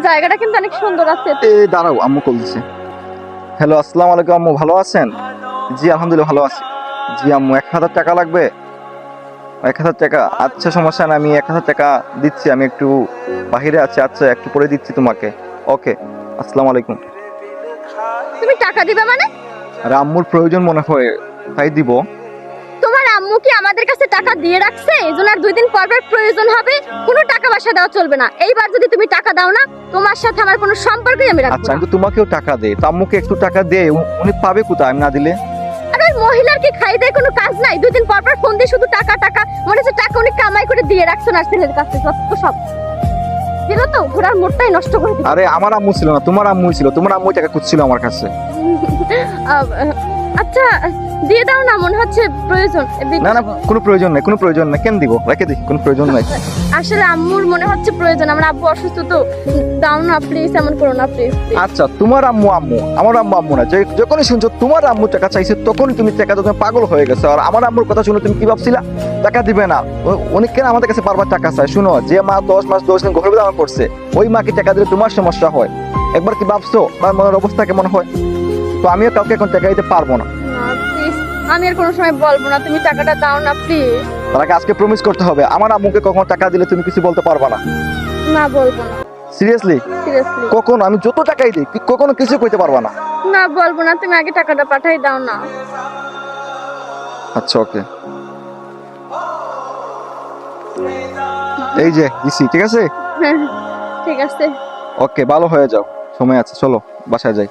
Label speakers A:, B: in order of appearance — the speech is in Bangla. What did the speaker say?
A: জায়গাটা কিন্তু অনেক সুন্দর আছে।
B: দাঁড়াও, আম্মু কল দিছে। হ্যালো, আসসালামু আলাইকুম আম্মু, ভালো আছেন? জি আলহামদুলিল্লাহ ভালো আছি। জি আম্মু, 1000 টাকা লাগবে? 1000 টাকা, আচ্ছা সমস্যা না, আমি 1000 টাকা দিচ্ছি। আমি একটু বাহিরে আছি, আচ্ছা একটু পরে দিচ্ছি তোমাকে। ওকে, আসসালামু আলাইকুম।
A: তুমি টাকা দিবে মানে?
B: আর আম্মুর প্রয়োজন মনে হয়, তাই দিব।
A: তোমার আম্মু কি আমাদের কাছে টাকা দিয়ে রাখছে? এজন্য আর 2 দিন পর পর প্রয়োজন হবে? কোনো টাকা পয়সা দেওয়া চলবে না। এইবার যদি তুমি টাকা দাও না, তোমার সাথে আমার কোনো সম্পর্কই আমি রাখবো
B: আচ্ছা,
A: না।
B: আমি তো তোমাকেও টাকা দেই, তো আম্মুকে একটু টাকা দে, উনি পাবে কোথায় আমি না দিলে?
A: আর ওই মহিলার কি খাই দেয় কোনো কাজ নাই? 2 দিন পর পর ফোন দিয়ে শুধু টাকা টাকা, মনে হচ্ছে টাকা উনি কামাই করে দিয়ে রাখছেন আর ছেলের কাছে যত সব দিল তো ঘোড়ার মোড়টাই নষ্ট করে দিল।
B: আরে আমার আম্মু ছিল না, তোমার আম্মুই ছিল। তোমার আম্মু টাকা খুঁজছিল আমার কাছে।
A: আচ্ছা দিয়ে দাও না, মনে হচ্ছে প্রয়োজন।
B: না না, কোনো প্রয়োজন নাই, কোনো প্রয়োজন নাই, কেন দিব, রেখে দিই, কোনো প্রয়োজন নাই।
A: আসলে আম্মুর মনে হচ্ছে প্রয়োজন, আমার আব্বু অসুস্থ তো, দাও না প্লিজ, এমন করো না প্লিজ।
B: আচ্ছা, তোমার আম্মু আম্মু, আমার আম্মু আম্মু না। যখনই শুনছো তোমার আম্মু টাকা চাইছে, তখনই তুমি টাকা তুমি পাগল হয়ে গেছো। আর আমার আম্মুর কথা শুনে তুমি কি ভাবছিলা টাকা দিবে না? উনি কেন আমাদের কাছে বারবার টাকা চায়? শুনো, যে মা 10 মাস 10 দিন গর্ভে ধারণ করছে, ওই মাকে টাকা দিলে তোমার সমস্যা হয়। একবার কি ভাবছো তার মনের অবস্থা কেমন হয়? তো আমিও কাউকে এখন টাকা দিতে পারবো না।
A: প্লিজ, আমি আর কোনো সময় বলবো না, তুমি টাকাটা দাও না প্লিজ।
B: তার আগে আজকে প্রমিস করতে হবে, আমার আম্মুকে কখনো টাকা দিলে তুমি কিছু বলতে পারবা না।
A: না বলবো না,
B: সিরিয়াসলি?
A: সিরিয়াসলি
B: কখনো, আমি যত টাকাই দিই কখনো কিছু কইতে পারবা না।
A: না বলবো না, তুমি আগে টাকাটা পাঠাই দাও না।
B: আচ্ছা ওকে, এই যে দিছি, ঠিক আছে?
A: হ্যাঁ, ঠিক আছে।
B: ওকে, ভালো হয়ে যাও, সময় আছে, চলো বাসায় যাই।